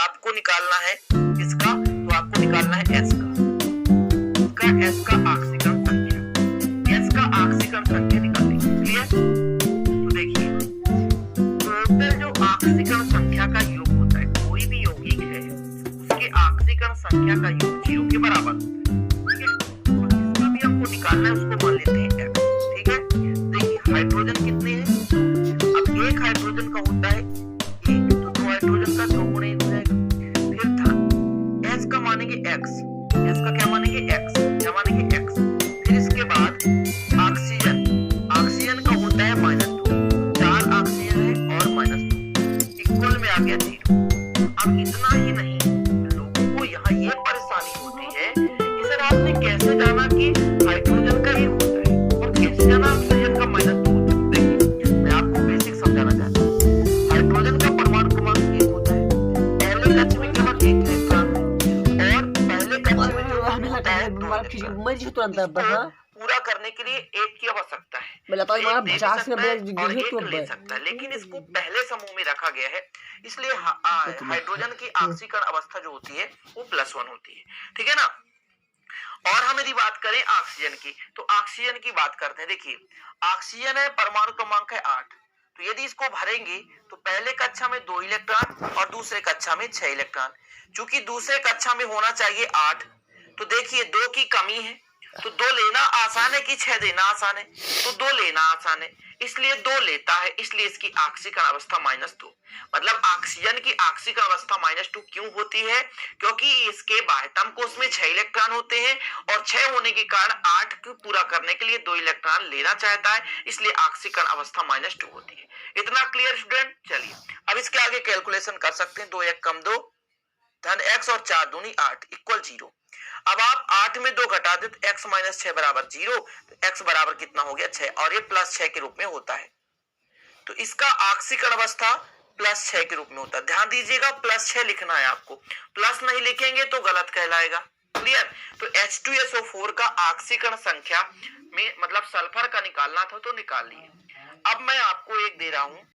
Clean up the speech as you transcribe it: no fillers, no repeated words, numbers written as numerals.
आपको निकालना है इसका, तो आपको निकालना है एस का, एस का ऑक्सीकरण संख्या, एस का ऑक्सीकरण संख्या निकालनी है। क्लियर? तो देखिए टोटल जो ऑक्सीकरण संख्या का योग होता है, कोई भी यौगिक है उसके ऑक्सीकरण संख्या का योग 0 के बराबर होता है। ठीक है, और जिसका भी हमको निकालना है उसको मान लेते हैं एक्स। ठीक है, देखिए हाइड्रोजन कितने हैं? अब एक हाइड्रोजन का होता है एक, तो दो हाइड्रोजन का 2 गुना 1 हो जाएगा। फिर था एस का मानेंगे एक्स, एस का क्या मानेंगे एक्स, क्या मानेंगे एक्स। फिर इसके बाद ऑक्सीजन, ऑक्सीजन का होता है -2, 4 ऑक्सीजन है और -2 इक्वल में आ गया 0। अब इतना ही नहीं, लोगों को यहाँ ये परेशानी होती है कि सर आपने कैसे जाना कि हाइड्रोजन का 1 होता है और कैसे जाना ऑक्सीजन का -2 होता है। देखिए मैं आपको बेसिक समझाना चाहता हूँ। हाइड्रोजन का परमाणु क्रमांक 1 होता है, पहले कक्ष में केवल 1 इलेक्ट्रॉन है और पहले कक्ष में जो होता है 2 इलेक्ट्रॉन। पूरा करने के लिए 1 की आवश्यकता है, एक दे भी सकता है और 1 ले सकता है, लेकिन इसको पहले समूह में रखा गया है, इसलिए हाइड्रोजन की ऑक्सीकरण अवस्था जो होती है वो +1 होती है। ठीक है ना। और हम यदि बात करें ऑक्सीजन की, तो ऑक्सीजन की बात करते हैं। देखिए ऑक्सीजन है, परमाणु क्रमांक है 8, तो यदि इसको भरेंगे तो पहले कक्षा में 2 इलेक्ट्रॉन और दूसरे कक्षा में 6 इलेक्ट्रॉन। चूंकि दूसरे कक्षा में होना चाहिए 8, तो देखिए 2 की कमी है, तो 2 लेना आसान है कि 6 देना आसान है, तो 2 लेना आसान है, इसलिए 2 लेता है, इसलिए इसकी ऑक्सीकरण अवस्था -2। मतलब ऑक्सीजन की ऑक्सीकरण अवस्था -2 क्यों होती है? क्योंकि इसके बाह्यतम कोश में 6 इलेक्ट्रॉन होते हैं और 6 होने के कारण 8 को पूरा करने के लिए 2 इलेक्ट्रॉन लेना चाहता है, इसलिए ऑक्सीकरण अवस्था -2 होती है। इतना क्लियर स्टूडेंट? चलिए अब इसके आगे कैलकुलेशन कर सकते हैं। 2 1 कम 2 धन x और 4 दूनी 8 इक्वल 0। अब आप 8 में 2 घटा दे तो x - 6 बराबर 0, तो x बराबर कितना हो गया 6, और ये +6 के रूप में होता है, तो इसका ऑक्सीकरण अवस्था +6 के रूप में होता है। ध्यान दीजिएगा +6 लिखना है आपको, प्लस नहीं लिखेंगे तो गलत कहलाएगा। क्लियर? तो H2SO4 का ऑक्सीकरण संख्या में मतलब सल्फर का निकालना था तो निकाल लिए। अब मैं आपको एक दे रहा हूं